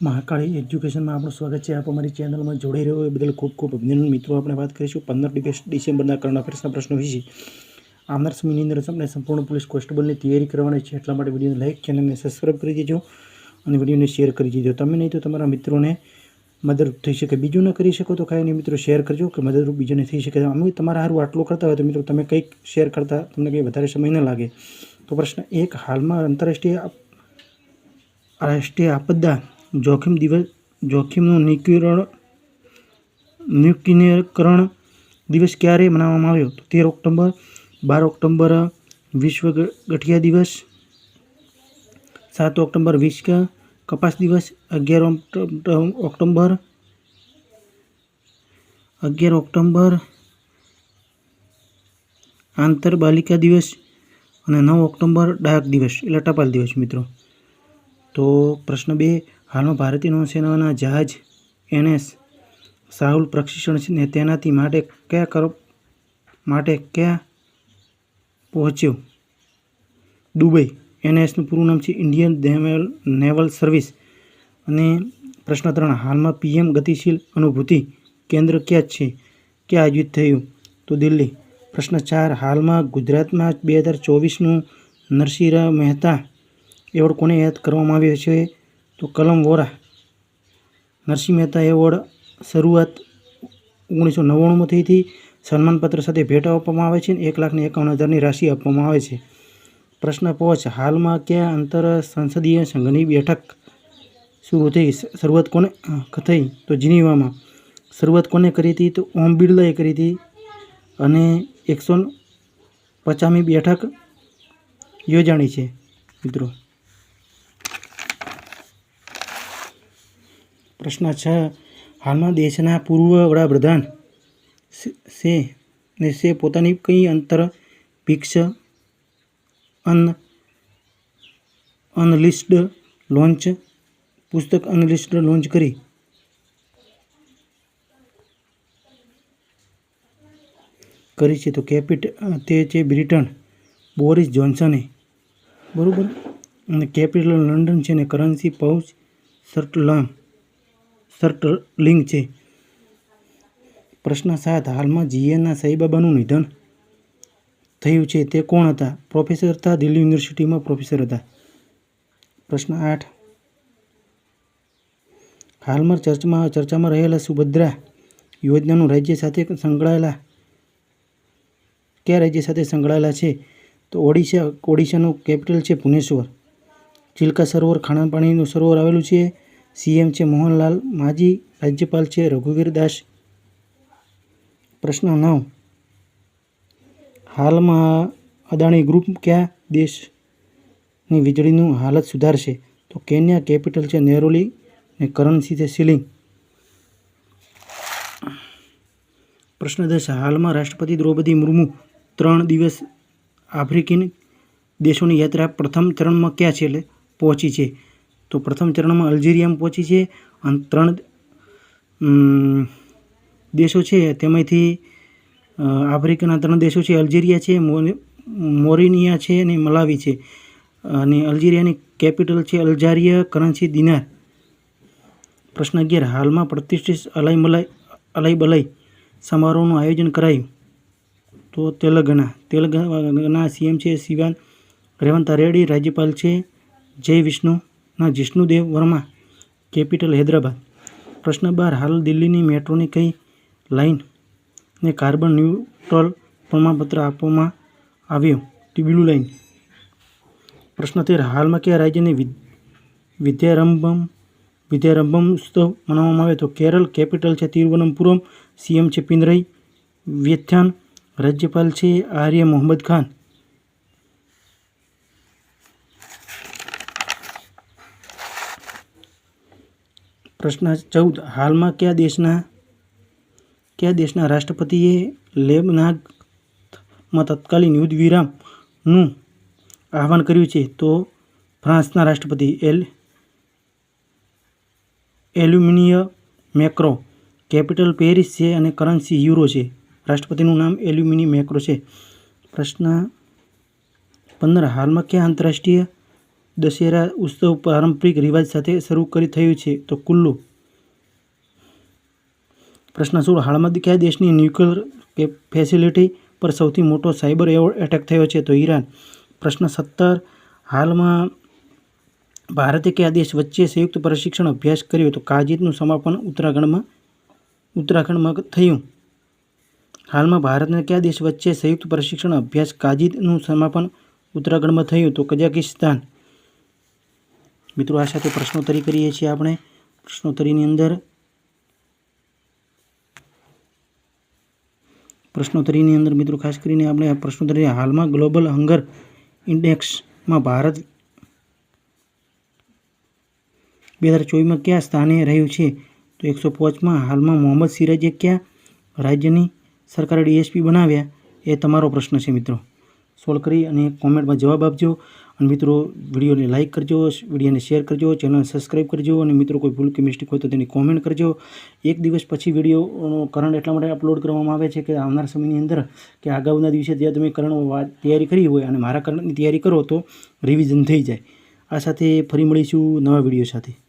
મહાકાળી એજ્યુકેશનમાં આપણું સ્વાગત છે. આપ અમારી ચેનલમાં જોડાઈ રહ્યો એ બદલ ખૂબ ખૂબ અભિનંદન. મિત્રો, આપણે વાત કરીશું 15 ડિસેમ્બરના કરંટ અફેર્સના પ્રશ્નો વિશે. આવનાર સમયની અંદર આપણે સંપૂર્ણ પોલીસ કોન્સ્ટેબલની તૈયારી કરવાની છે. એટલા માટે વિડીયોને લાઇક, ચેનલને સબસ્ક્રાઈબ કરી દેજો અને વિડીયોને શેર કરી દેજો. તમે નહીં તો તમારા મિત્રોને મદદરૂપ થઈ શકે. બીજું ન કરી શકો તો કાંઈ નહીં મિત્રો, શેર કરજો કે મદદરૂપ બીજાને થઈ શકે. અમે તમારા હારું આટલું કરતા હોય તો મિત્રો તમે કંઈક શેર કરતા તમને કંઈ વધારે સમય ન લાગે. તો પ્રશ્ન 1, હાલમાં રાષ્ટ્રીય આપદા જોખમનું ન્યુક્લિયરીકરણ દિવસ ક્યારે મનાવવામાં આવ્યો? તો 13 ઓક્ટોબર, 12 ઓક્ટોબર વિશ્વ ગઠિયા દિવસ, 7 ઓક્ટોબર વિશ્વ કપાસ દિવસ, 11 ઓક્ટોબર આંતર બાલિકા દિવસ અને 9 ઓક્ટોબર ડાક દિવસ એટલે ટપાલ દિવસ મિત્રો. તો પ્રશ્ન 2, હાલમાં ભારતીય નૌસેનાના જહાજ NS સાહુલ પ્રશિક્ષણ ને તૈનાતી માટે ક્યાં પહોંચ્યો? દુબઈ. NSનું પૂરું નામ છે ઇન્ડિયન નેવલ સર્વિસ. અને પ્રશ્ન 3, હાલમાં PM ગતિશીલ અનુભૂતિ કેન્દ્ર ક્યાં આયોજિત થયું? તો દિલ્હી. પ્રશ્ન 4, હાલમાં ગુજરાતમાં 2024નું નરસિંહ મહેતા એવોર્ડ કોને યાદ કરવામાં આવ્યો છે? તો કલમ વોરા. નરસિંહ મહેતા એવોર્ડ શરૂઆત 1999માં થઈ હતી. સન્માનપત્ર સાથે ભેટ આપવામાં આવે છે અને 1,51,000ની રાશિ આપવામાં આવે છે. પ્રશ્ન 5, હાલમાં કયા આંતર સંસદીય સંઘની બેઠક શરૂઆત કોને થઈ? તો જીનીવામાં. શરૂઆત કોને કરી હતી? તો ઓમ બિરલાએ કરી હતી અને 150મી બેઠક યોજાણી છે મિત્રો. પ્રશ્ન 6, હાલમાં દેશના પૂર્વ વડાપ્રધાન છે પોતાની કઈ અંતરિક્ષ અનલિસ્ટેડ પુસ્તક અનલિસ્ટેડ લોન્ચ કરી? છે તો તે છે બ્રિટન, બોરિસ જોન્સને, બરાબર. અને કેપિટલ લંડન છે ને કરન્સી પાઉચ સર્ટલિંગ છે. પ્રશ્ન 7, હાલમાં જીએનના સાઈબાબાનું નિધન થયું છે તે કોણ હતા? પ્રોફેસર હતા, દિલ્હી યુનિવર્સિટીમાં પ્રોફેસર હતા. પ્રશ્ન 8, હાલમાં ચર્ચામાં રહેલા સુભદ્રા યોજનાનું રાજ્ય સાથે સંકળાયેલા કયા રાજ્ય સાથે સંકળાયેલા છે? તો ઓડિશાનું કેપિટલ છે ભુવનેશ્વર. ચિલ્કા સરોવર ખાણા પાણીનું સરોવર આવેલું છે. CM છે મોહનલાલ માજી, રાજ્યપાલ છે રઘુવીર દાસ. પ્રશ્ન 9, હાલમાં અદાણી ગ્રુપ કયા દેશની વીજળીનું હાલત સુધારશે? તો કેન્યા. કેપિટલ છે નેરોલી અને કરન્સી છે શિલિંગ. પ્રશ્ન 10, હાલમાં રાષ્ટ્રપતિ દ્રૌપદી મુર્મુ 3 દિવસ આફ્રિકન દેશોની યાત્રા પ્રથમ ચરણમાં ક્યાં છે એટલે પહોંચી છે? તો પ્રથમ ચરણમાં અલ્જેરિયામાં પહોંચી છે. અને 3 દેશો છે તેમાંથી આફ્રિકાના 3 દેશો છે અલ્જેરિયા છે, મોરિનિયા છે અને મલાવી છે. અને અલ્જેરિયાની કેપિટલ છે અલ્જારિયા, કરન્સી દિનાર. પ્રશ્ન 11, હાલમાં પ્રતિષ્ઠિત અલય સમારોહનું આયોજન કરાયું? તો તેલંગાણા. CM છે શિવાન રેવંતા રેડ્ડી, રાજ્યપાલ છે જિષ્ણુદેવ વર્મા, કેપિટલ હૈદરાબાદ. પ્રશ્ન 12, હાલ દિલ્હીની મેટ્રોની કઈ લાઇનને કાર્બન ન્યુટ્રલ પ્રમાણપત્ર આપવામાં આવ્યું? તો બ્લુ લાઇન. પ્રશ્ન 13, હાલમાં કયા રાજ્યની વિદ્યારંભમ ઉત્સવ મનાવવામાં આવ્યો? તો કેરળ. કેપિટલ છે તિરુવનંતપુરમ. CM છે પિનરઈ વિજયન, રાજ્યપાલ છે આર્ય મોહમ્મદ ખાન. પ્રશ્ન 14, હાલમાં કયા દેશના રાષ્ટ્રપતિએ લેબનાનમાં તત્કાલીન યુદ્ધ વિરામનું આહ્વાન કર્યું છે? તો ફ્રાન્સના રાષ્ટ્રપતિ એમ્માન્યુએલ મેક્રો. કેપિટલ પેરિસ છે અને કરન્સી યુરો છે. રાષ્ટ્રપતિનું નામ એમ્માન્યુએલ મેક્રો છે. પ્રશ્ન 15, હાલમાં કયા આંતરરાષ્ટ્રીય દશેરા ઉત્સવ પારંપરિક રિવાજ સાથે શરૂ થયું છે? તો કુલ્લુ. પ્રશ્ન 16. હાલમાં કયા દેશની ન્યુક્લિયર ફેસિલિટી પર સૌથી મોટો સાયબર એટેક થયો છે? તો ઈરાન. પ્રશ્ન 17. હાલમાં ભારતે કયા દેશ વચ્ચે સંયુક્ત પ્રશિક્ષણ અભ્યાસ કર્યો? તો કાજીદનું સમાપન ઉત્તરાખંડમાં થયું. હાલમાં ભારતને કયા દેશ વચ્ચે સંયુક્ત પ્રશિક્ષણ અભ્યાસ કાજીદનું સમાપન ઉત્તરાખંડમાં થયું? તો કઝાકિસ્તાન. મિત્રો, આ સાથે પ્રશ્નોત્તરી કરીએ છીએ આપણે. પ્રશ્નોત્તરીની અંદર મિત્રો ખાસ કરીને આપણે આ પ્રશ્નોત્તરી હાલમાં ગ્લોબલ હંગર ઇન્ડેક્સમાં ભારત 2024માં કયા સ્થાને રહ્યું છે? તો 105માં. હાલમાં મોહમ્મદ સિરાજે કયા રાજ્યની સરકારે ડીએસપી બનાવ્યા? એ તમારો પ્રશ્ન છે મિત્રો. સોલ્વ કરી અને કોમેન્ટમાં જવાબ આપજો. અને મિત્રો, વિડીયોને લાઇક કરજો, વિડીયોને શેર કરજો, ચેનલને સબસ્ક્રાઈબ કરજો. અને મિત્રો, કોઈ ભૂલ કે મિસ્ટેક હોય તો તેની કોમેન્ટ કરજો. એક દિવસ પછી વિડીયોનો કરંટ એટલા માટે અપલોડ કરવામાં આવે છે કે આવનાર સમયની અંદર કે અગાઉના દિવસે જ્યાં તમે કરંટ તૈયારી કરી હોય અને મારા કરંટની તૈયારી કરો તો રિવિઝન થઈ જાય. આ સાથે ફરી મળીશું નવા વિડીયો સાથે.